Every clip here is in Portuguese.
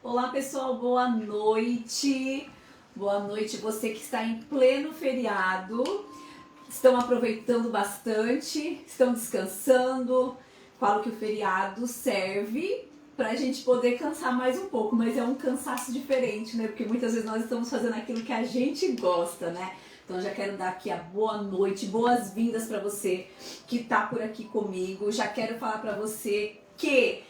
Olá pessoal, boa noite. Boa noite, você que está em pleno feriado. Estão aproveitando bastante, estão descansando. Falo que o feriado serve para a gente poder cansar mais um pouco, mas é um cansaço diferente, né? Porque muitas vezes nós estamos fazendo aquilo que a gente gosta, né? Então já quero dar aqui a boa noite, boas-vindas para você que está por aqui comigo. Já quero falar para você que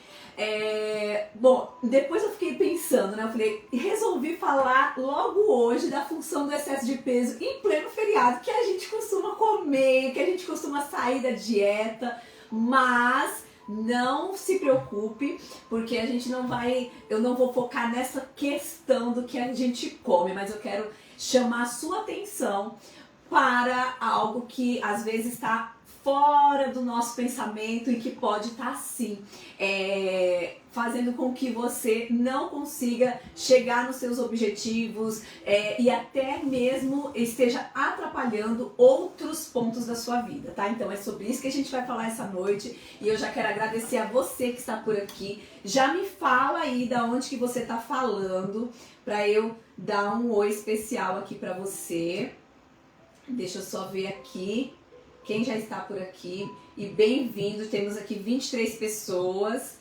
bom, depois eu fiquei pensando, né? Eu falei, resolvi falar logo hoje da função do excesso de peso em pleno feriado, que a gente costuma comer, que a gente costuma sair da dieta, mas não se preocupe, porque a gente não vai, eu não vou focar nessa questão do que a gente come, mas eu quero chamar a sua atenção para algo que às vezes está fora do nosso pensamento e que pode estar sim fazendo com que você não consiga chegar nos seus objetivos e até mesmo esteja atrapalhando outros pontos da sua vida, tá? Então é sobre isso que a gente vai falar essa noite e eu já quero agradecer a você que está por aqui. Já me fala aí da onde que você está falando para eu dar um oi especial aqui para você. Deixa eu só ver aqui quem já está por aqui. E bem-vindo, temos aqui 23 pessoas.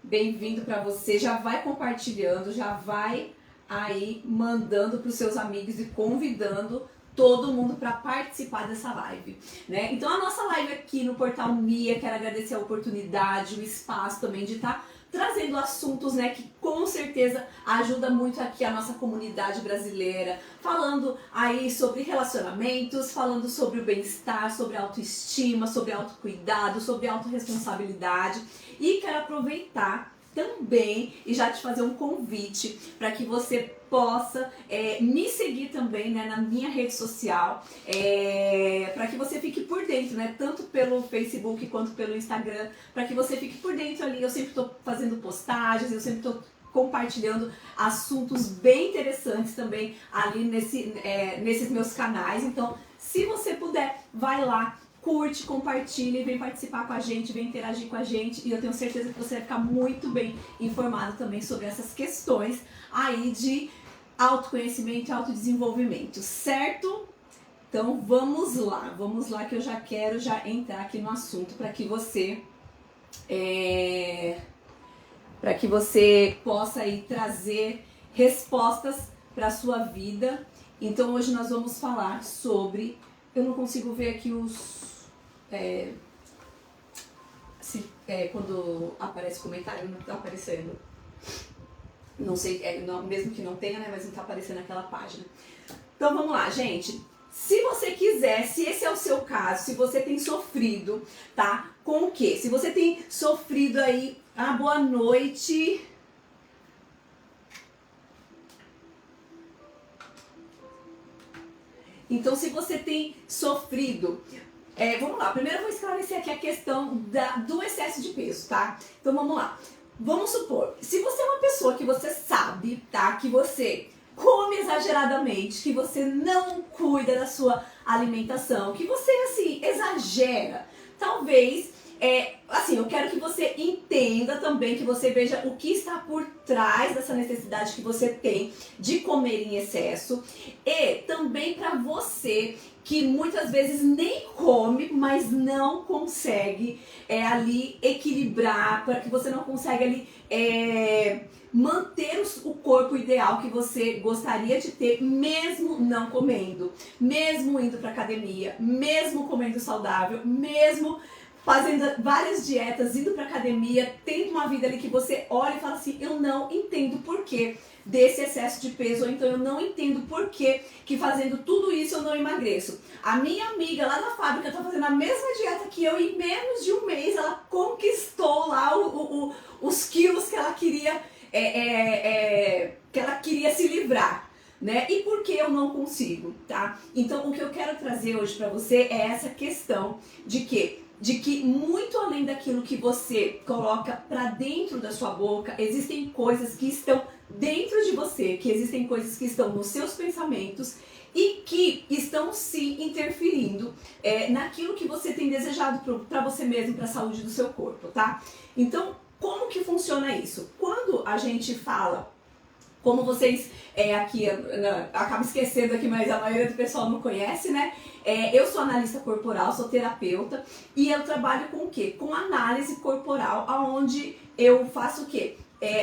Bem-vindo para você. Já vai compartilhando, já vai aí mandando para os seus amigos e convidando todo mundo para participar dessa live, né? Então a nossa live aqui no Portal Mia, quero agradecer a oportunidade, o espaço também de estar trazendo assuntos, né, que com certeza ajuda muito aqui a nossa comunidade brasileira, falando aí sobre relacionamentos, falando sobre o bem-estar, sobre autoestima, sobre autocuidado, sobre autorresponsabilidade. E quero aproveitar também e já te fazer um convite para que você possa me seguir também, né, na minha rede social, para que você fique por dentro, né, tanto pelo Facebook quanto pelo Instagram, para que você fique por dentro ali. Eu sempre estou fazendo postagens, eu sempre estou compartilhando assuntos bem interessantes também ali nesses meus canais. Então, se você puder, vai lá, curte, compartilha e vem participar com a gente, vem interagir com a gente, e eu tenho certeza que você vai ficar muito bem informado também sobre essas questões aí de autoconhecimento e autodesenvolvimento, certo? Então vamos lá que eu já quero entrar aqui no assunto para que você possa aí trazer respostas para a sua vida. Então hoje nós vamos falar sobre, eu não consigo ver aqui quando aparece comentário, não está aparecendo. Não sei, mesmo que não tenha, né, mas não está aparecendo aquela página. Então vamos lá, gente. Se você quiser, se esse é o seu caso, se você tem sofrido, tá? Com o quê? Se você tem sofrido aí, boa noite. Então, se você tem sofrido, vamos lá, primeiro eu vou esclarecer aqui a questão do excesso de peso, tá? Então vamos lá. Vamos supor, se você é uma pessoa que você sabe, tá? Que você come exageradamente, que você não cuida da sua alimentação, que você, assim, exagera, talvez, assim, eu quero que você entenda também, que você veja o que está por trás dessa necessidade que você tem de comer em excesso, e também para você que muitas vezes nem come, mas não consegue ali equilibrar, para que você não consegue ali manter o corpo ideal que você gostaria de ter, mesmo não comendo, mesmo indo para academia, mesmo comendo saudável, mesmo fazendo várias dietas, indo pra academia, tendo uma vida ali que você olha e fala assim, eu não entendo por que desse excesso de peso, ou então eu não entendo por que fazendo tudo isso eu não emagreço. A minha amiga lá na fábrica tá fazendo a mesma dieta que eu, e em menos de um mês ela conquistou lá os quilos que ela queria, se livrar, né? E por que eu não consigo, tá? Então o que eu quero trazer hoje pra você é essa questão de que de que muito além daquilo que você coloca para dentro da sua boca, existem coisas que estão dentro de você, que existem coisas que estão nos seus pensamentos e que estão se interferindo naquilo que você tem desejado para você mesmo, para a saúde do seu corpo, tá? Então, como que funciona isso? Quando a gente fala, como vocês aqui, acabo esquecendo aqui, mas a maioria do pessoal não conhece, né? Eu sou analista corporal, sou terapeuta e eu trabalho com o quê? Com análise corporal, onde eu faço o quê?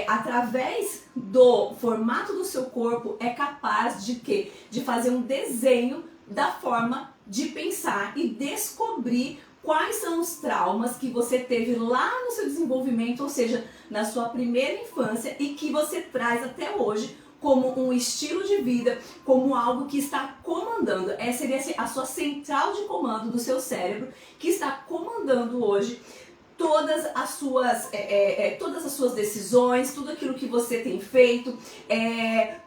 Através do formato do seu corpo, é capaz de quê? De fazer um desenho da forma de pensar e descobrir quais são os traumas que você teve lá no seu desenvolvimento, ou seja, na sua primeira infância e que você traz até hoje como um estilo de vida, como algo que está comandando. Essa seria a sua central de comando do seu cérebro, que está comandando hoje todas as suas decisões, tudo aquilo que você tem feito.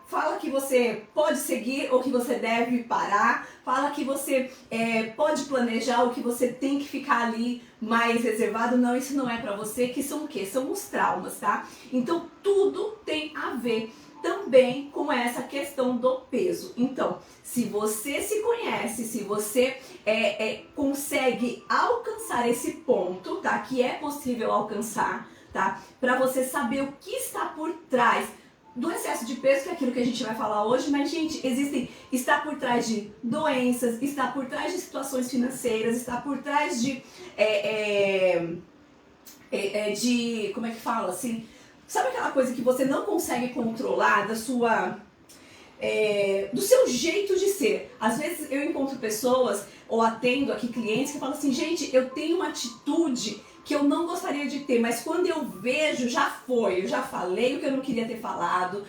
Fala que você pode seguir ou que você deve parar. Fala que você pode planejar ou que você tem que ficar ali mais reservado. Não, isso não é pra você, que são o quê? São os traumas, tá? Então, tudo tem a ver também com essa questão do peso. Então, se você se conhece, se você consegue alcançar esse ponto, tá? Que é possível alcançar, tá? Pra você saber o que está por trás do excesso de peso, que é aquilo que a gente vai falar hoje, mas, gente, está por trás de doenças, está por trás de situações financeiras, está por trás de como é que fala, assim, sabe aquela coisa que você não consegue controlar do seu jeito de ser? Às vezes eu encontro pessoas, ou atendo aqui clientes que falam assim, gente, eu tenho uma atitude que eu não gostaria de ter, mas quando eu vejo, já foi, eu já falei o que eu não queria ter falado,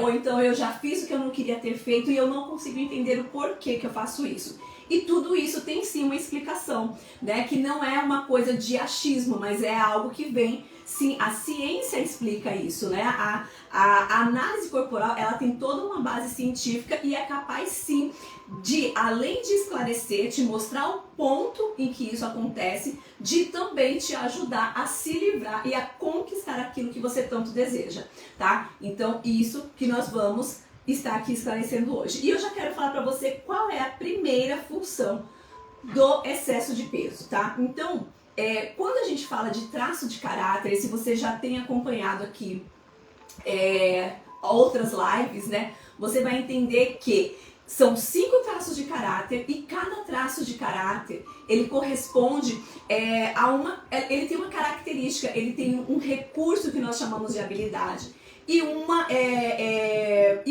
ou então eu já fiz o que eu não queria ter feito e eu não consigo entender o porquê que eu faço isso. E tudo isso tem sim uma explicação, né? Que não é uma coisa de achismo, mas é algo que vem, sim, a ciência explica isso, né? A análise corporal, ela tem toda uma base científica e é capaz sim de, além de esclarecer, te mostrar o ponto em que isso acontece, de também te ajudar a se livrar e a conquistar aquilo que você tanto deseja, tá? Então, isso que nós vamos estar aqui esclarecendo hoje. E eu já quero falar para você qual é a primeira função do excesso de peso, tá? Então, quando a gente fala de traço de caráter, e se você já tem acompanhado aqui outras lives, né, você vai entender que são 5 traços de caráter e cada traço de caráter, ele corresponde ele tem uma característica, ele tem um recurso que nós chamamos de habilidade e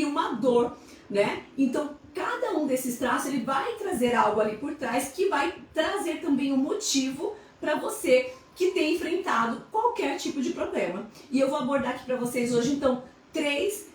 uma dor, né? Então, cada um desses traços, ele vai trazer algo ali por trás que vai trazer também um motivo para você que tem enfrentado qualquer tipo de problema. E eu vou abordar aqui para vocês hoje, então, 3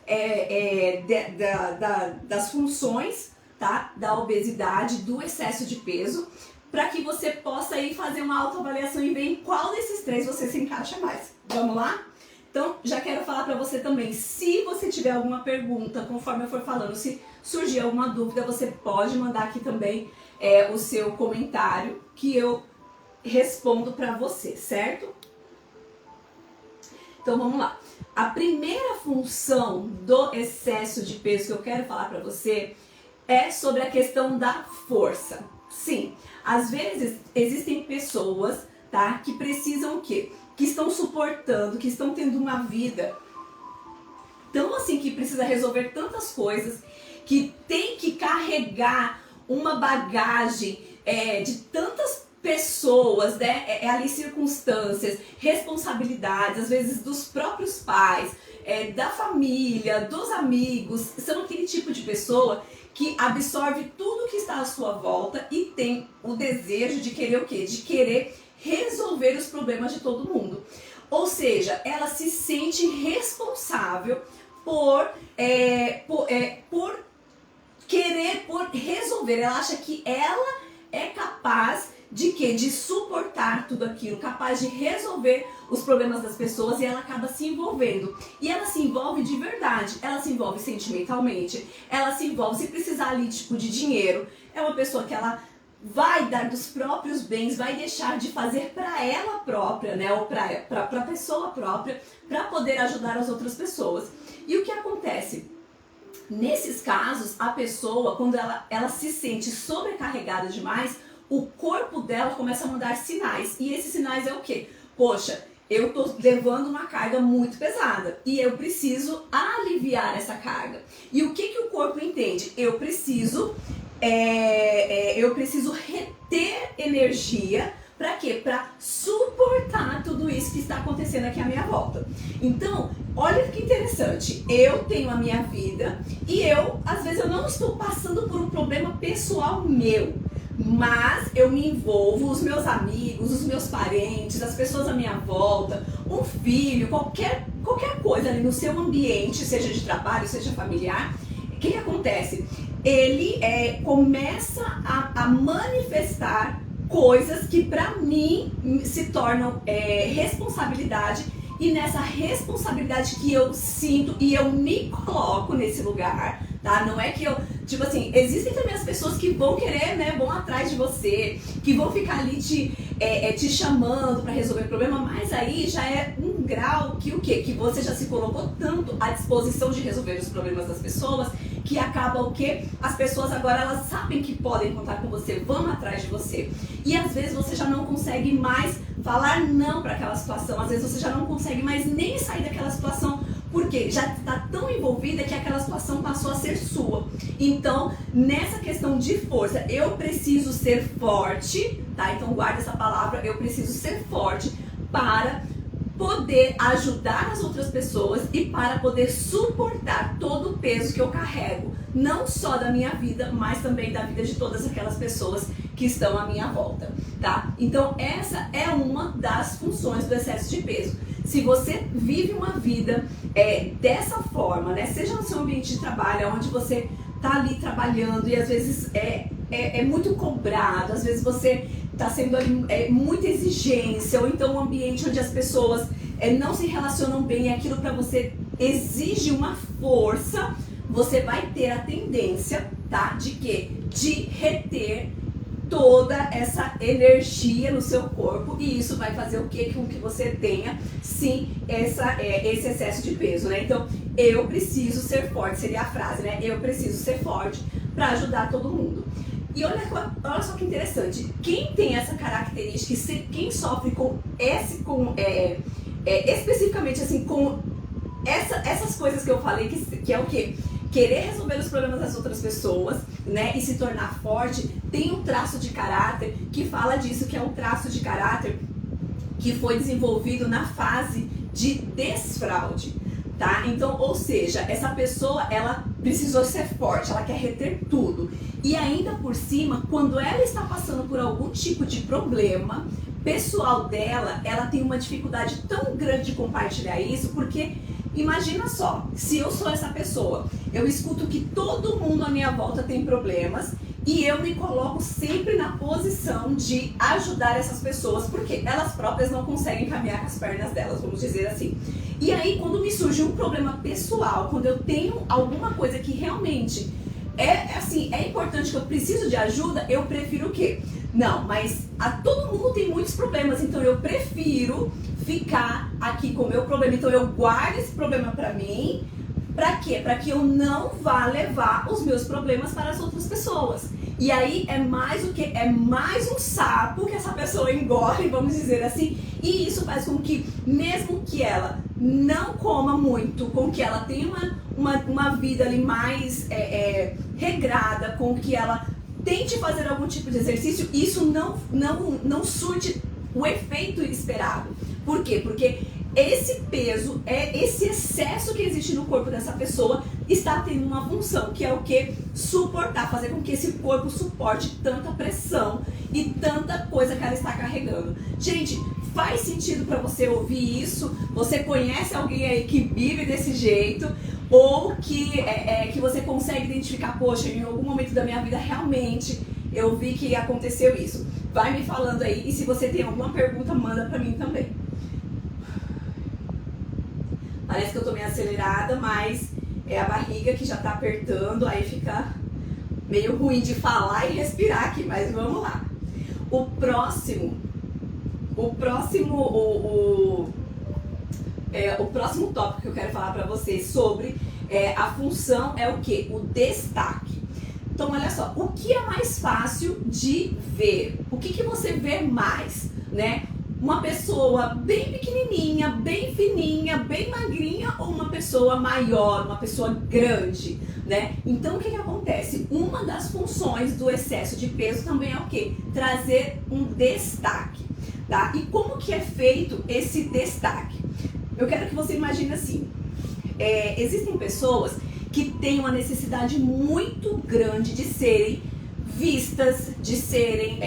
das funções, tá? Da obesidade, do excesso de peso, para que você possa aí fazer uma autoavaliação e ver em qual desses 3 você se encaixa mais. Vamos lá? Então, já quero falar para você também, se você tiver alguma pergunta, conforme eu for falando, se surgir alguma dúvida, você pode mandar aqui também o seu comentário, que eu respondo para você, certo? Então, vamos lá. A primeira função do excesso de peso que eu quero falar para você é sobre a questão da força. Sim, às vezes existem pessoas, tá, que precisam o quê? Que estão suportando, que estão tendo uma vida tão assim, que precisa resolver tantas coisas, que tem que carregar uma bagagem de tantas pessoas, né, ali circunstâncias, responsabilidades, às vezes dos próprios pais, da família, dos amigos. São aquele tipo de pessoa que absorve tudo que está à sua volta e tem o desejo de querer o quê? De querer resolver os problemas de todo mundo. Ou seja, ela se sente responsável por querer, por resolver. Ela acha que ela é capaz de quê? De suportar tudo aquilo, capaz de resolver os problemas das pessoas, e ela acaba se envolvendo. E ela se envolve de verdade, ela se envolve sentimentalmente, ela se envolve se precisar ali, tipo, de dinheiro. É uma pessoa que ela vai dar dos próprios bens, vai deixar de fazer para ela própria, né, ou para a pessoa própria, para poder ajudar as outras pessoas. E o que acontece? Nesses casos, a pessoa, quando ela se sente sobrecarregada demais, o corpo dela começa a mandar sinais. E esses sinais é o quê? Poxa, eu tô levando uma carga muito pesada e eu preciso aliviar essa carga. E o que o corpo entende? Eu preciso reter energia. Para quê? Para suportar tudo isso que está acontecendo aqui à minha volta. Então, olha que interessante. Eu tenho a minha vida e às vezes eu não estou passando por um problema pessoal meu. Mas eu me envolvo, os meus amigos, os meus parentes, as pessoas à minha volta, um filho, qualquer coisa ali no seu ambiente, seja de trabalho, seja familiar, o que acontece? Ele começa a manifestar coisas que para mim se tornam responsabilidade, e nessa responsabilidade que eu sinto e eu me coloco nesse lugar, tá? Não é que eu, tipo assim, existem também as pessoas que vão querer, né, vão atrás de você, que vão ficar ali te chamando para resolver o problema, mas aí já é um grau que o quê? Que você já se colocou tanto à disposição de resolver os problemas das pessoas, que acaba o quê? As pessoas agora, elas sabem que podem contar com você, vão atrás de você. E às vezes você já não consegue mais falar não para aquela situação, às vezes você já não consegue mais nem sair daquela situação, porque já está tão envolvida que aquela situação passou a ser sua. Então, nessa questão de força, eu preciso ser forte, tá? Então guarda essa palavra, eu preciso ser forte para poder ajudar as outras pessoas e para poder suportar todo o peso que eu carrego, não só da minha vida, mas também da vida de todas aquelas pessoas que estão à minha volta, tá? Então essa é uma das funções do excesso de peso. Se você vive uma vida dessa forma, né, seja no seu ambiente de trabalho, onde você tá ali trabalhando e às vezes é muito cobrado, às vezes você está sendo ali muita exigência, ou então um ambiente onde as pessoas não se relacionam bem, e aquilo para você exige uma força, você vai ter a tendência, tá, de quê? De reter toda essa energia no seu corpo, e isso vai fazer o quê? Com que você tenha, sim, esse excesso de peso, né? Então, eu preciso ser forte, seria a frase, né? Eu preciso ser forte para ajudar todo mundo. E olha só que interessante, quem tem essa característica, quem sofre com especificamente assim, com essas coisas que eu falei, que é o quê? Querer resolver os problemas das outras pessoas, né, e se tornar forte, tem um traço de caráter que fala disso, que é um traço de caráter que foi desenvolvido na fase de desfraude, tá? Então, ou seja, essa pessoa, ela precisou ser forte, ela quer reter tudo. E ainda por cima, quando ela está passando por algum tipo de problema pessoal dela, ela tem uma dificuldade tão grande de compartilhar isso, porque imagina só, se eu sou essa pessoa, eu escuto que todo mundo à minha volta tem problemas e eu me coloco sempre na posição de ajudar essas pessoas, porque elas próprias não conseguem caminhar com as pernas delas, vamos dizer assim. E aí, quando me surge um problema pessoal, quando eu tenho alguma coisa que realmente é importante, que eu preciso de ajuda, eu prefiro o quê? Não, mas todo mundo tem muitos problemas, então eu prefiro ficar aqui com o meu problema. Então eu guardo esse problema pra mim. Pra quê? Pra que eu não vá levar os meus problemas para as outras pessoas. E aí é mais o quê? É mais um sapo que essa pessoa engole, vamos dizer assim. E isso faz com que, mesmo que ela não coma muito, com que ela tenha uma vida ali mais regrada, com que ela tente fazer algum tipo de exercício, isso não surte o efeito esperado. Por quê? Porque esse peso, esse excesso que existe no corpo dessa pessoa está tendo uma função, que é o que? Suportar, fazer com que esse corpo suporte tanta pressão e tanta coisa que ela está carregando. Gente, faz sentido para você ouvir isso? Você conhece alguém aí que vive desse jeito? Ou que você consegue identificar, poxa, em algum momento da minha vida realmente eu vi que aconteceu isso. Vai me falando aí, e se você tem alguma pergunta, manda pra mim também. Parece que eu tô meio acelerada, mas é a barriga que já tá apertando, aí fica meio ruim de falar e respirar aqui, mas vamos lá. O próximo tópico que eu quero falar para vocês sobre a função é o que? O destaque. Então, olha só, o que é mais fácil de ver? O que você vê mais, né? Uma pessoa bem pequenininha, bem fininha, bem magrinha ou uma pessoa maior, uma pessoa grande, né? Então, o que acontece? Uma das funções do excesso de peso também é o quê? Trazer um destaque, tá? E como que é feito esse destaque? Eu quero que você imagine assim, existem pessoas que têm uma necessidade muito grande de serem vistas, de serem,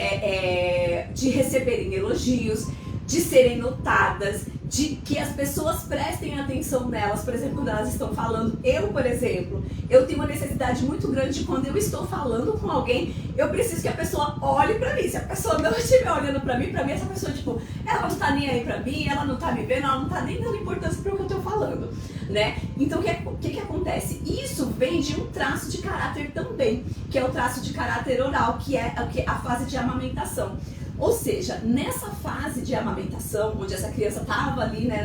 de receberem elogios, de serem notadas, de que as pessoas prestem atenção nelas, por exemplo, quando elas estão falando. Eu, por exemplo, eu tenho uma necessidade muito grande de quando eu estou falando com alguém, eu preciso que a pessoa olhe pra mim. Se a pessoa não estiver olhando pra mim essa pessoa, tipo, ela não tá nem aí pra mim, ela não tá me vendo, ela não tá nem dando importância pro que eu tô falando, né? Então, o que acontece? Isso vem de um traço de caráter também, que é o traço de caráter oral, que é a fase de amamentação. Ou seja, nessa fase de amamentação, onde essa criança estava ali, né,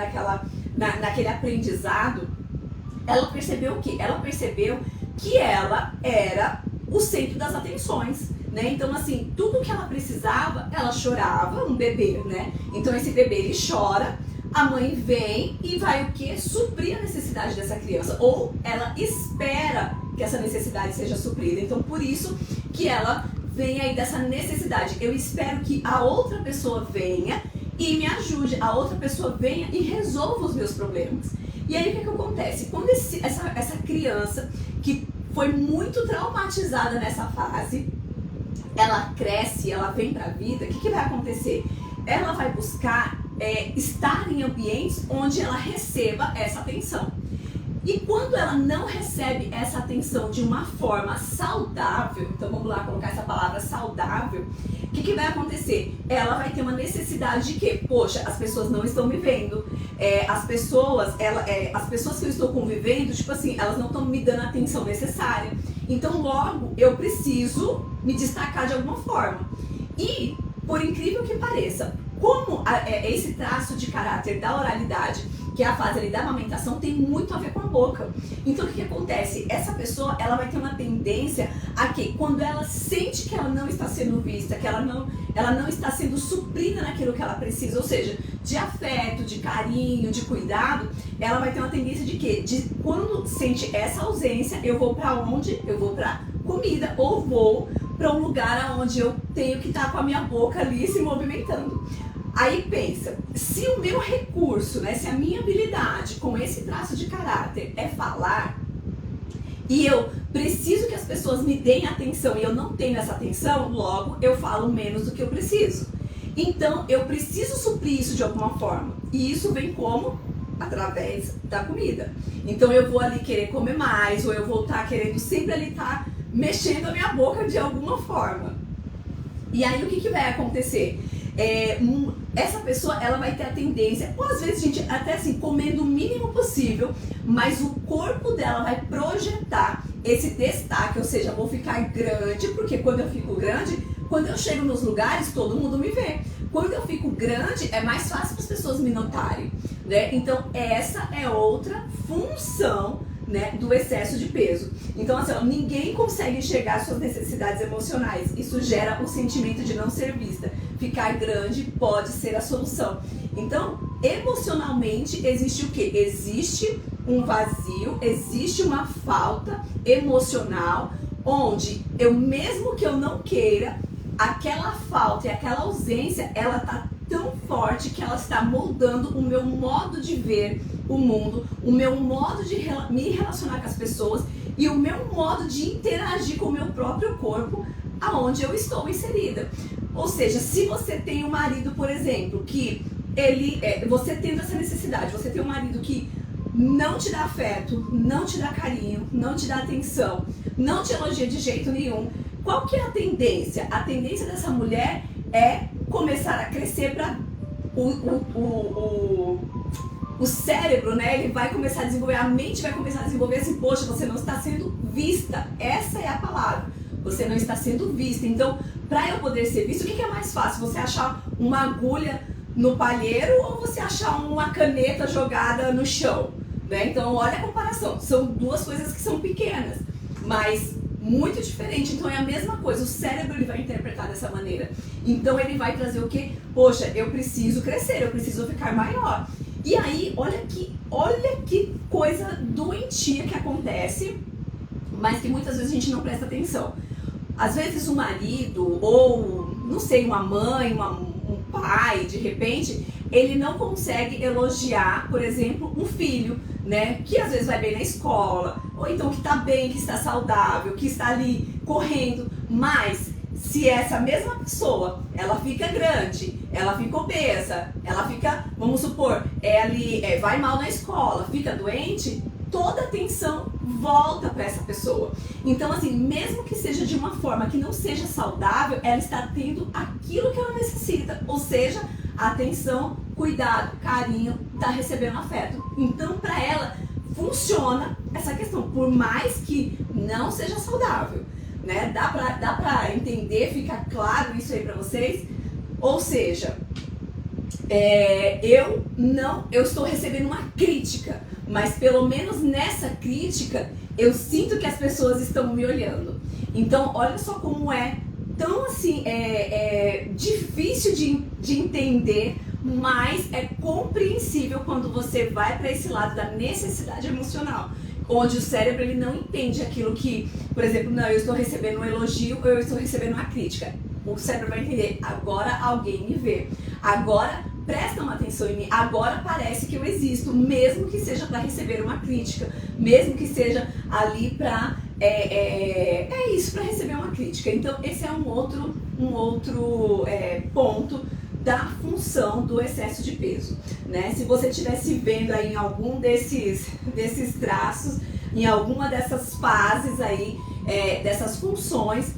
naquele aprendizado, ela percebeu o quê? Ela percebeu que ela era o centro das atenções, né? Então, assim, tudo que ela precisava, ela chorava, um bebê, né? Então, esse bebê, ele chora, a mãe vem e vai o quê? Suprir a necessidade dessa criança. Ou ela espera que essa necessidade seja suprida. Então, por isso que ela vem aí dessa necessidade. Eu espero que a outra pessoa venha e me ajude, a outra pessoa venha e resolva os meus problemas. E aí o que acontece? Quando essa criança que foi muito traumatizada nessa fase, ela cresce, ela vem pra vida, o que vai acontecer? Ela vai buscar estar em ambientes onde ela receba essa atenção. E quando ela não recebe essa atenção de uma forma saudável, então vamos lá colocar essa palavra saudável, o que vai acontecer? Ela vai ter uma necessidade de quê? Poxa, as pessoas não estão me vendo, as pessoas que eu estou convivendo, tipo assim, elas não estão me dando a atenção necessária. Então logo eu preciso me destacar de alguma forma. E, por incrível que pareça, como esse traço de caráter da oralidade, que é a fase ali da amamentação, tem muito a ver com a boca. Então o que acontece? Essa pessoa, ela vai ter uma tendência a que, quando ela sente que ela não está sendo vista, que ela não está sendo suprida naquilo que ela precisa, ou seja, de afeto, de carinho, de cuidado, ela vai ter uma tendência de quê? De quando sente essa ausência, eu vou pra onde? Eu vou pra comida, ou vou para um lugar onde eu tenho que estar com a minha boca ali se movimentando. Aí pensa, se o meu recurso, né, se a minha habilidade com esse traço de caráter é falar, e eu preciso que as pessoas me deem atenção e eu não tenho essa atenção, logo eu falo menos do que eu preciso. Então eu preciso suprir isso de alguma forma. E isso vem como? Através da comida. Então eu vou ali querer comer mais, ou eu vou estar querendo sempre ali estar mexendo a minha boca de alguma forma. E aí o que vai acontecer? Essa pessoa, ela vai ter a tendência, ou às vezes, gente, até assim, comendo o mínimo possível, mas o corpo dela vai projetar esse destaque, ou seja, vou ficar grande, porque quando eu fico grande, quando eu chego nos lugares, todo mundo me vê. Quando eu fico grande, é mais fácil para as pessoas me notarem, né? Então, essa é outra função, né, do excesso de peso. Então, assim, ninguém consegue enxergar suas necessidades emocionais. Isso gera o sentimento de não ser vista. Ficar grande pode ser a solução. Então, emocionalmente, existe o quê? Existe um vazio, existe uma falta emocional, onde mesmo que eu não queira, aquela falta e aquela ausência, ela tá tão forte que ela está moldando o meu modo de ver o mundo, o meu modo de me relacionar com as pessoas e o meu modo de interagir com o meu próprio corpo, aonde eu estou inserida. Ou seja, se você tem um marido, por exemplo, que você tendo essa necessidade, você tem um marido que não te dá afeto, não te dá carinho, não te dá atenção, não te elogia de jeito nenhum, qual que é a tendência? A tendência dessa mulher é começar a crescer para o cérebro, né? Ele vai começar a desenvolver, a mente vai começar a desenvolver assim, poxa, você não está sendo vista. Essa é a palavra. você não está sendo vista. Então, para eu poder ser visto, o que é mais fácil? Você achar uma agulha no palheiro ou você achar uma caneta jogada no chão, né? Então, olha a comparação. São duas coisas que são pequenas, mas muito diferente. Então, é a mesma coisa. O cérebro ele vai interpretar dessa maneira. Então, ele vai trazer o quê? Poxa, eu preciso crescer, eu preciso ficar maior. E aí, olha que coisa doentia que acontece, mas que muitas vezes a gente não presta atenção. Às vezes o marido, ou não sei, uma mãe, um pai, de repente, ele não consegue elogiar, por exemplo, um filho, né? Que às vezes vai bem na escola, ou então que tá bem, que está saudável, que está ali correndo, mas se essa mesma pessoa, ela fica grande, ela fica obesa, ela fica, vamos supor, vai mal na escola, fica doente, toda a atenção volta para essa pessoa. Então, assim, mesmo que seja de uma forma que não seja saudável, ela está tendo aquilo que ela necessita, ou seja, atenção, cuidado, carinho, está recebendo afeto. Então, para ela, funciona essa questão, por mais que não seja saudável, né? Dá pra entender, fica claro isso aí pra vocês? Ou seja, eu estou recebendo uma crítica, mas pelo menos nessa crítica eu sinto que as pessoas estão me olhando. Então, olha só como é tão assim, difícil de entender, mas é compreensível quando você vai para esse lado da necessidade emocional, onde o cérebro ele não entende aquilo que, por exemplo, não, eu estou recebendo um elogio ou eu estou recebendo uma crítica. O cérebro vai entender, agora alguém me vê, agora presta uma atenção em mim, agora parece que eu existo, mesmo que seja para receber uma crítica, mesmo que seja ali para para receber uma crítica. Então esse é um outro ponto da função do excesso de peso, né? Se você estivesse vendo aí em algum desses traços, em alguma dessas fases aí, dessas funções,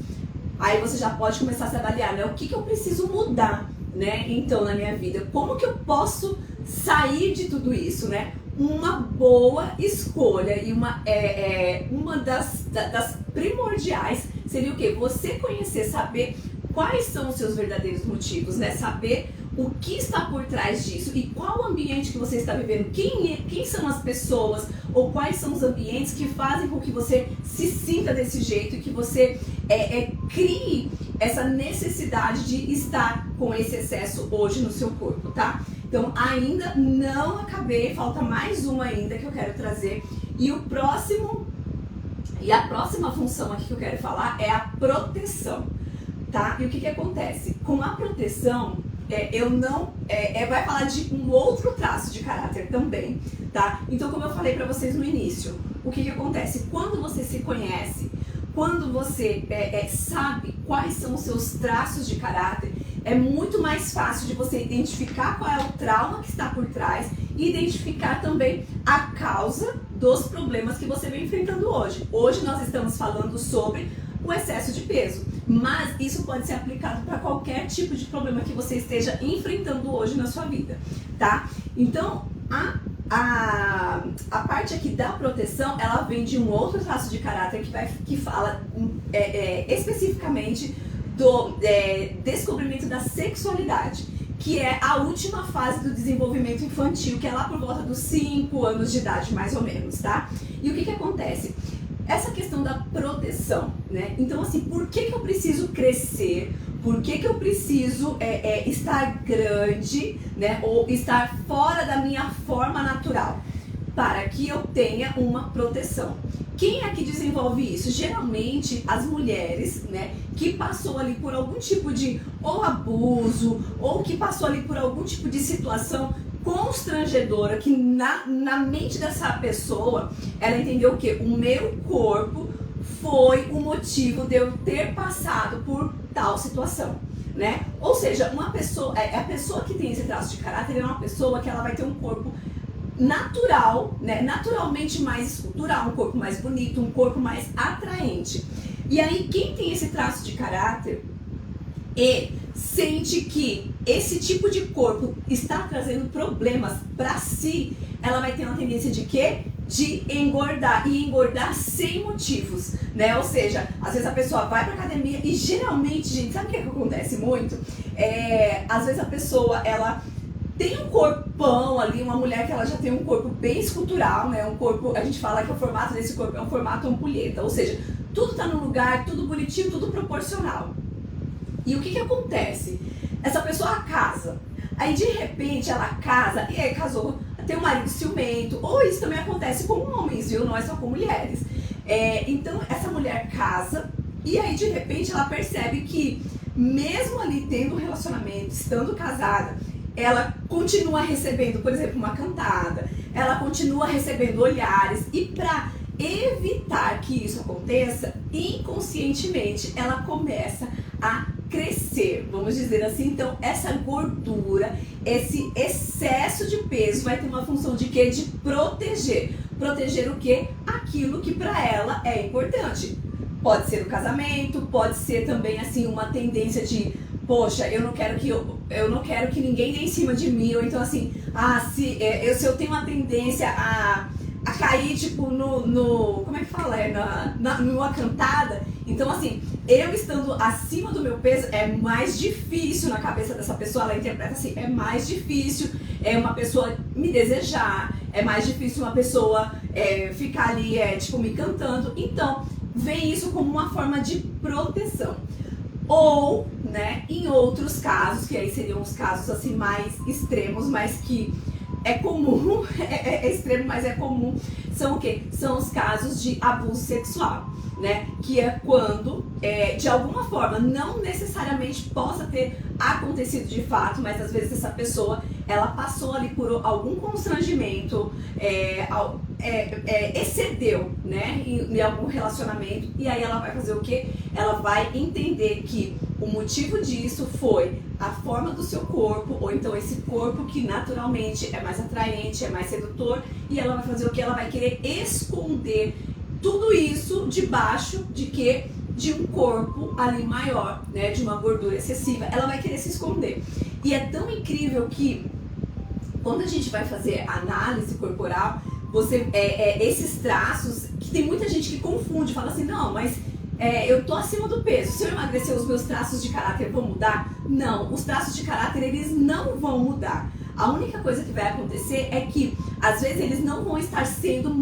aí você já pode começar a se avaliar, né? O que eu preciso mudar, né? Então, na minha vida, como que eu posso sair de tudo isso, né? Uma boa escolha e uma das primordiais seria o quê? Você conhecer, saber quais são os seus verdadeiros motivos, né? Saber o que está por trás disso e qual o ambiente que você está vivendo, quem são as pessoas ou quais são os ambientes que fazem com que você se sinta desse jeito e que você crie essa necessidade de estar com esse excesso hoje no seu corpo, tá? Então ainda não acabei, falta mais uma ainda que eu quero trazer e a próxima função aqui que eu quero falar é a proteção. Tá? E o que acontece? Com a proteção, vai falar de um outro traço de caráter também, tá? Então, como eu falei pra vocês no início, o que acontece? Quando você se conhece, quando você sabe quais são os seus traços de caráter, é muito mais fácil de você identificar qual é o trauma que está por trás e identificar também a causa dos problemas que você vem enfrentando hoje. Hoje nós estamos falando sobre o excesso de peso, mas isso pode ser aplicado para qualquer tipo de problema que você esteja enfrentando hoje na sua vida, tá? Então, a parte aqui da proteção, ela vem de um outro traço de caráter que fala especificamente do descobrimento da sexualidade, que é a última fase do desenvolvimento infantil, que é lá por volta dos 5 anos de idade, mais ou menos, tá? E o que acontece? Essa questão da proteção, né? Então, assim, por que eu preciso crescer? Por que eu preciso estar grande, né? Ou estar fora da minha forma natural? Para que eu tenha uma proteção. Quem é que desenvolve isso? Geralmente as mulheres, né? Que passou ali por algum tipo de ou abuso, ou que passou ali por algum tipo de situação constrangedora, que na mente dessa pessoa, ela entendeu o quê? O meu corpo foi o motivo de eu ter passado por tal situação, né? Ou seja, a pessoa que tem esse traço de caráter é uma pessoa que ela vai ter um corpo natural, né? Naturalmente mais escultural, um corpo mais bonito, um corpo mais atraente. E aí, quem tem esse traço de caráter e sente que esse tipo de corpo está trazendo problemas para si, ela vai ter uma tendência de quê? de engordar, e engordar sem motivos, né? Ou seja, às vezes a pessoa vai pra academia e geralmente, gente, sabe o que acontece muito? Às vezes a pessoa, ela tem um corpão ali, uma mulher que ela já tem um corpo bem escultural, né? Um corpo, a gente fala que o formato desse corpo é um formato ampulheta, ou seja, tudo tá no lugar, tudo bonitinho, tudo proporcional. E o que acontece? Essa pessoa casa, aí de repente ela casa, e aí casou, tem um marido ciumento, ou isso também acontece com homens, viu? Não é só com mulheres. Então essa mulher casa, e aí de repente ela percebe que mesmo ali tendo um relacionamento, estando casada, ela continua recebendo, por exemplo, uma cantada, ela continua recebendo olhares, e para evitar que isso aconteça, inconscientemente ela começa a crescer, vamos dizer assim. Então essa gordura, esse excesso de peso vai ter uma função de quê? De proteger. Proteger o quê? Aquilo que para ela é importante. Pode ser o casamento, pode ser também assim uma tendência de, poxa, eu não quero que ninguém dê em cima de mim, ou então assim, se eu tenho uma tendência a cair tipo como é que fala? Numa cantada. Então assim, eu estando acima do meu peso, é mais difícil na cabeça dessa pessoa, ela interpreta assim, é mais difícil uma pessoa me desejar, é mais difícil uma pessoa ficar ali tipo me cantando. Então vem isso como uma forma de proteção. Ou, né, em outros casos, que aí seriam os casos assim mais extremos, mas que é comum, é extremo, mas é comum, são o quê? São os casos de abuso sexual, né? Que é quando, de alguma forma, não necessariamente possa ter acontecido de fato, mas às vezes essa pessoa, ela passou ali por algum constrangimento, excedeu, né, em algum relacionamento, e aí ela vai fazer o quê? Ela vai entender que o motivo disso foi a forma do seu corpo, ou então esse corpo que naturalmente é mais atraente, é mais sedutor, e ela vai fazer o quê? Ela vai querer esconder tudo isso debaixo de quê? De um corpo ali maior, né, de uma gordura excessiva. Ela vai querer se esconder. E é tão incrível que quando a gente vai fazer análise corporal, esses traços, que tem muita gente que confunde, fala assim, não, mas eu tô acima do peso, se eu emagrecer, os meus traços de caráter vão mudar? Não, os traços de caráter, eles não vão mudar. A única coisa que vai acontecer é que, às vezes, eles não vão estar sendo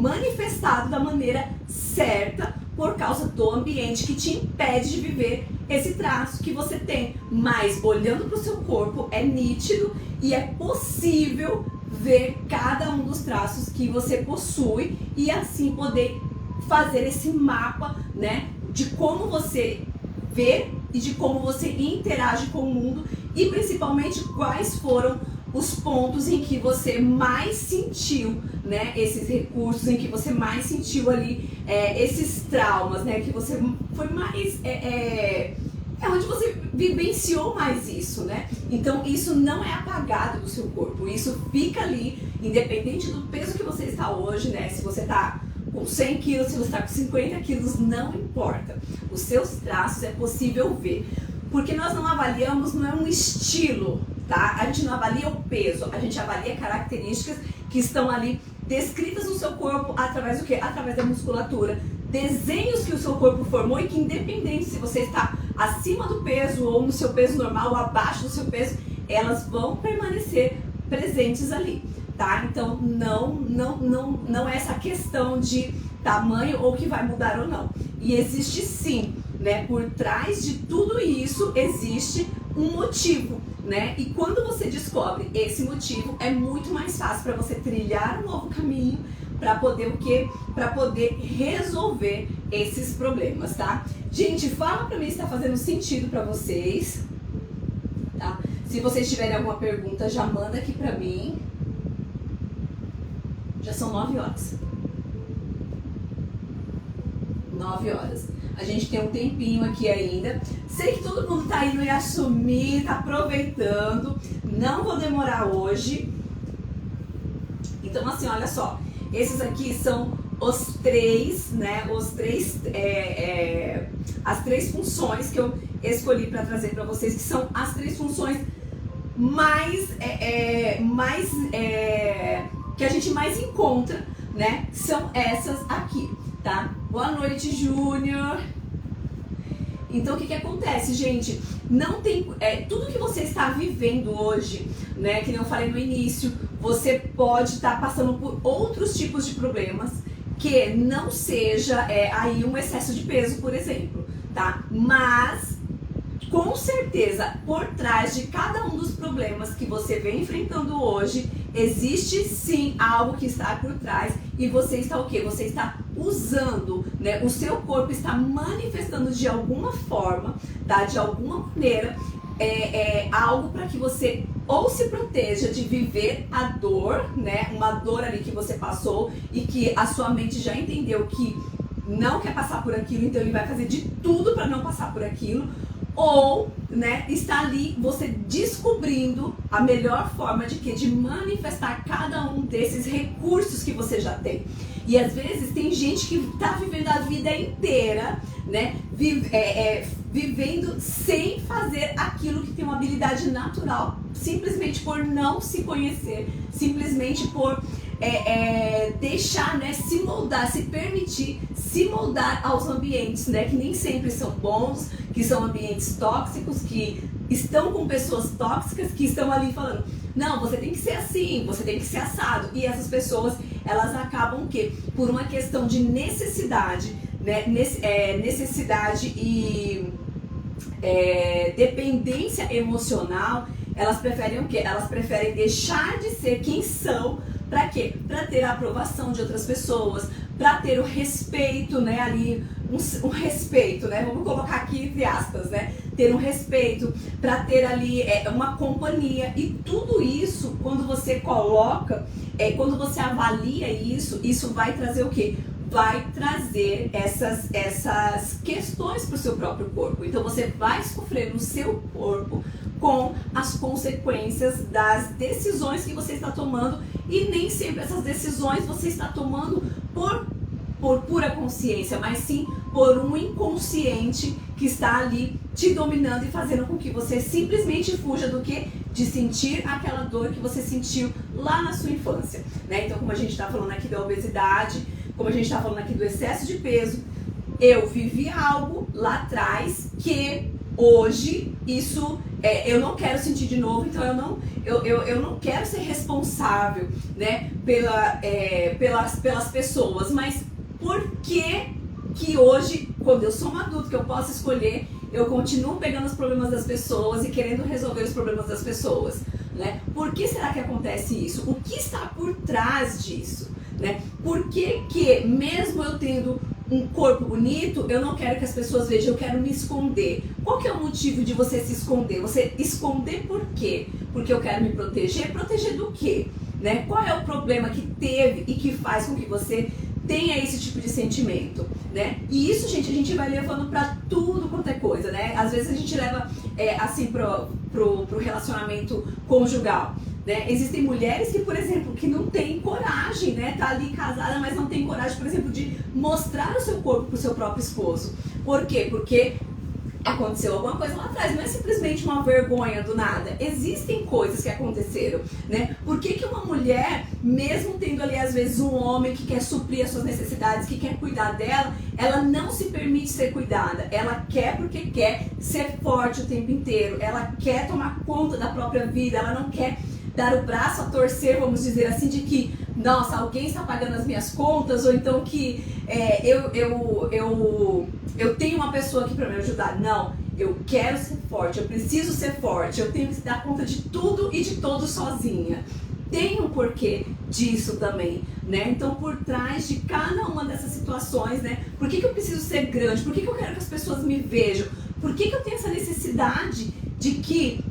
manifestados da maneira certa por causa do ambiente que te impede de viver esse traço que você tem. Mas, olhando para o seu corpo, é nítido e é possível ver cada um dos traços que você possui e assim poder fazer esse mapa, né, de como você vê e de como você interage com o mundo, e principalmente quais foram os pontos em que você mais sentiu, né, esses recursos, em que você mais sentiu ali esses traumas, né, que você foi mais onde você vivenciou mais isso, né? Então isso não é apagado do seu corpo, isso fica ali, independente do peso que você está hoje, né? Se você está com 100 quilos, se você está com 50 quilos, não importa. Os seus traços é possível ver. Porque nós não avaliamos, não é um estilo, tá? A gente não avalia o peso, a gente avalia características que estão ali descritas no seu corpo através do quê? Através da musculatura. Desenhos que o seu corpo formou e que, independente se você está acima do peso ou no seu peso normal ou abaixo do seu peso, elas vão permanecer presentes ali, tá? Então não é essa questão de tamanho ou que vai mudar ou não. E existe sim, né? Por trás de tudo isso existe um motivo, né? E quando você descobre esse motivo, é muito mais fácil para você trilhar um novo caminho para poder o quê? Para poder resolver esses problemas, tá? Gente, fala pra mim se tá fazendo sentido pra vocês, tá? Se vocês tiverem alguma pergunta, já manda aqui pra mim. Já são 9 horas. 9 horas. A gente tem um tempinho aqui ainda. Sei que todo mundo tá indo e assumir, tá aproveitando. Não vou demorar hoje. Então assim, olha só. Esses aqui são os três, né? As três funções que eu escolhi para trazer para vocês, que são as três funções que a gente mais encontra né, são essas aqui, tá? Boa noite, Júnior. Então, o que acontece, gente? Não tem... tudo que você está vivendo hoje, né? Que nem eu falei no início, você pode estar passando por outros tipos de problemas que não seja aí um excesso de peso, por exemplo, tá? Mas, com certeza, por trás de cada um dos problemas que você vem enfrentando hoje, existe sim algo que está por trás e você está o quê? Você está usando, né? O seu corpo está manifestando de alguma forma, tá? De alguma maneira, algo para que você ou se proteja de viver a dor, né? Uma dor ali que você passou e que a sua mente já entendeu que não quer passar por aquilo, então ele vai fazer de tudo para não passar por aquilo. Ou, né, está ali você descobrindo a melhor forma de manifestar cada um desses recursos que você já tem. E às vezes tem gente que está vivendo a vida inteira, né, vivendo sem fazer aquilo que tem uma habilidade natural, simplesmente por não se conhecer, simplesmente por deixar, né, se moldar, se permitir se moldar aos ambientes, né, que nem sempre são bons, que são ambientes tóxicos, que estão com pessoas tóxicas, que estão ali falando, não, você tem que ser assim, você tem que ser assado. E essas pessoas, elas acabam o quê? Por uma questão de necessidade, né, necessidade e dependência emocional, elas preferem o quê? Elas preferem deixar de ser quem são. Para quê? Para ter a aprovação de outras pessoas, para ter o respeito, né, ali, um respeito, né, vamos colocar aqui entre aspas, né, ter um respeito, para ter ali uma companhia. E tudo isso, quando você coloca, quando você avalia isso, isso vai trazer o quê? Vai trazer essas questões para o seu próprio corpo. Então você vai sofrer no seu corpo com as consequências das decisões que você está tomando, e nem sempre essas decisões você está tomando por pura consciência, mas sim por um inconsciente que está ali te dominando e fazendo com que você simplesmente fuja do que? De sentir aquela dor que você sentiu lá na sua infância, né? Então, como a gente está falando aqui da obesidade, como a gente está falando aqui do excesso de peso, eu vivi algo lá atrás que hoje isso eu não quero sentir de novo, então eu não quero ser responsável, né, pelas pessoas, mas por que hoje, quando eu sou um adulto, que eu posso escolher, eu continuo pegando os problemas das pessoas e querendo resolver os problemas das pessoas, né? Por que será que acontece isso? O que está por trás disso, né? Por que mesmo eu tendo um corpo bonito, eu não quero que as pessoas vejam, eu quero me esconder? Qual que é o motivo de você se esconder? Você esconder por quê? Porque eu quero me proteger? Proteger do quê? Né? Qual é o problema que teve e que faz com que você tenha esse tipo de sentimento, né? E isso, gente, a gente vai levando pra tudo quanto é coisa, né? Às vezes a gente leva assim pro relacionamento conjugal, né? Existem mulheres que, por exemplo, que não têm coragem, né? Tá ali casada, mas não tem coragem, por exemplo, de mostrar o seu corpo pro seu próprio esposo. Por quê? Porque aconteceu alguma coisa lá atrás, não é simplesmente uma vergonha do nada. Existem coisas que aconteceram, né? Por que uma mulher, mesmo tendo ali às vezes um homem que quer suprir as suas necessidades, que quer cuidar dela, ela não se permite ser cuidada? Ela quer porque quer ser forte o tempo inteiro, ela quer tomar conta da própria vida, ela não quer dar o braço a torcer, vamos dizer assim, de que, nossa, alguém está pagando as minhas contas, ou então que eu tenho uma pessoa aqui para me ajudar. Não, eu quero ser forte, eu preciso ser forte, eu tenho que dar conta de tudo e de todos sozinha. Tem um porquê disso também, né? Então, por trás de cada uma dessas situações, né? Por que eu preciso ser grande? Por que eu quero que as pessoas me vejam? Por que eu tenho essa necessidade de que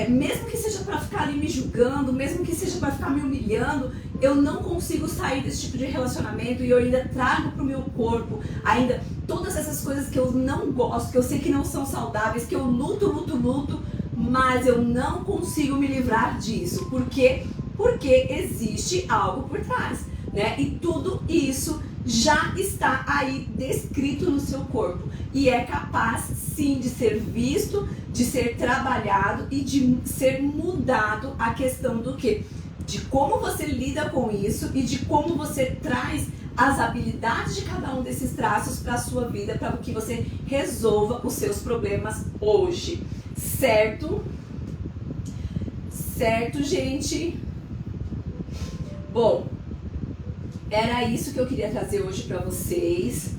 mesmo que seja para ficar ali me julgando, mesmo que seja para ficar me humilhando, eu não consigo sair desse tipo de relacionamento e eu ainda trago pro meu corpo ainda todas essas coisas que eu não gosto, que eu sei que não são saudáveis, que eu luto, mas eu não consigo me livrar disso. Por quê? Porque existe algo por trás, né? E tudo isso já está aí descrito no seu corpo e é capaz sim de ser visto, de ser trabalhado e de ser mudado a questão do quê? de como você lida com isso e de como você traz as habilidades de cada um desses traços para a sua vida, para que você resolva os seus problemas hoje, certo? Certo, gente? Bom, era isso que eu queria trazer hoje para vocês.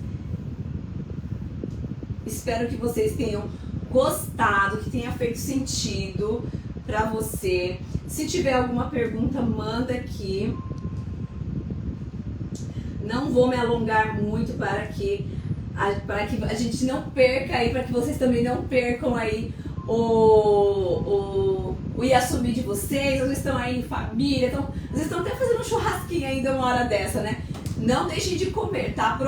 Espero que vocês tenham gostado, que tenha feito sentido para você. Se tiver alguma pergunta, manda aqui. Não vou me alongar muito para que a gente não perca aí, para que vocês também não percam aí o Yasumi de vocês. Vocês estão aí em família, vocês estão até fazendo um churrasquinho ainda uma hora dessa, né? Não deixem de comer, tá?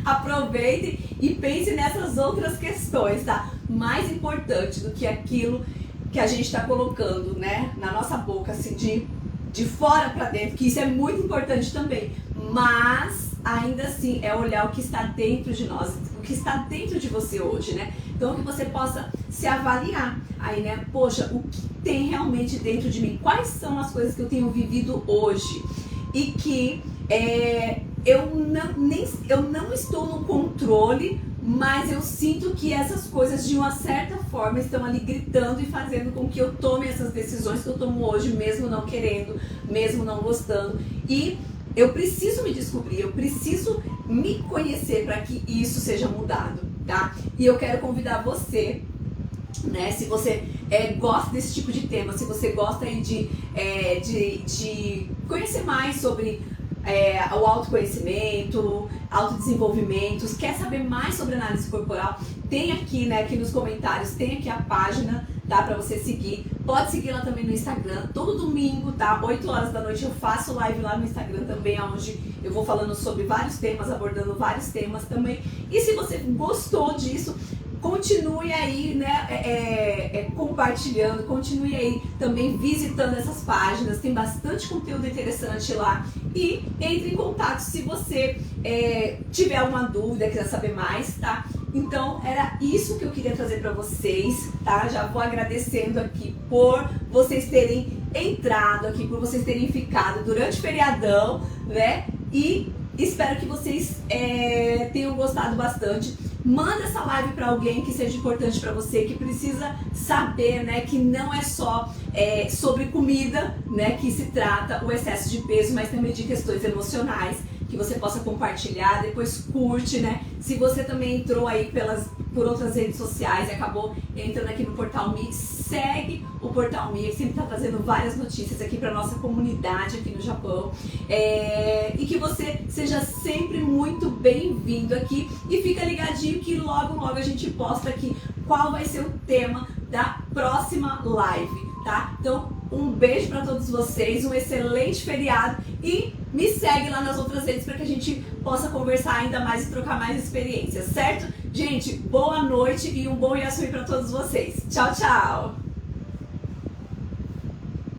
Aproveitem e pensem nessas outras questões, tá? Mais importante do que aquilo que a gente está colocando, né, na nossa boca, assim, de fora para dentro, que isso é muito importante também, mas ainda assim é olhar o que está dentro de nós, o que está dentro de você hoje, né? Então que você possa se avaliar aí, né? Poxa, o que tem realmente dentro de mim? Quais são as coisas que eu tenho vivido hoje? E que eu não estou no controle, mas eu sinto que essas coisas de uma certa forma estão ali gritando e fazendo com que eu tome essas decisões que eu tomo hoje, mesmo não querendo, mesmo não gostando. E eu preciso me descobrir, eu preciso me conhecer para que isso seja mudado, tá? E eu quero convidar você, né, se você gosta desse tipo de tema, se você gosta aí de conhecer mais sobre o autoconhecimento, autodesenvolvimento, quer saber mais sobre análise corporal, tem aqui, né, aqui nos comentários, tem aqui a página, tá, pra você seguir. Pode seguir lá também no Instagram, todo domingo, tá, 8 horas da noite eu faço live lá no Instagram também, onde eu vou falando sobre vários temas, abordando vários temas também. E se você gostou disso, continue aí, né, compartilhando, continue aí também visitando essas páginas, tem bastante conteúdo interessante lá. E entre em contato se você tiver alguma dúvida, quiser saber mais, tá? Então era isso que eu queria trazer para vocês, tá? Já vou agradecendo aqui por vocês terem entrado aqui, por vocês terem ficado durante o feriadão, né? E espero que vocês tenham gostado bastante. Manda essa live para alguém que seja importante para você, que precisa saber, né, que não é só sobre comida, né, que se trata o excesso de peso, mas também de questões emocionais, que você possa compartilhar, depois curte, né? Se você também entrou aí por outras redes sociais e acabou entrando aqui no Portal Me, segue o Portal Me, que sempre está trazendo várias notícias aqui para nossa comunidade aqui no Japão. E que você seja sempre muito bem-vindo aqui e fica ligadinho que logo a gente posta aqui qual vai ser o tema da próxima live, tá? Então, um beijo para todos vocês, um excelente feriado e me segue lá nas outras redes para que a gente possa conversar ainda mais e trocar mais experiências, certo? Gente, boa noite e um bom Yasumi para todos vocês. Tchau, tchau!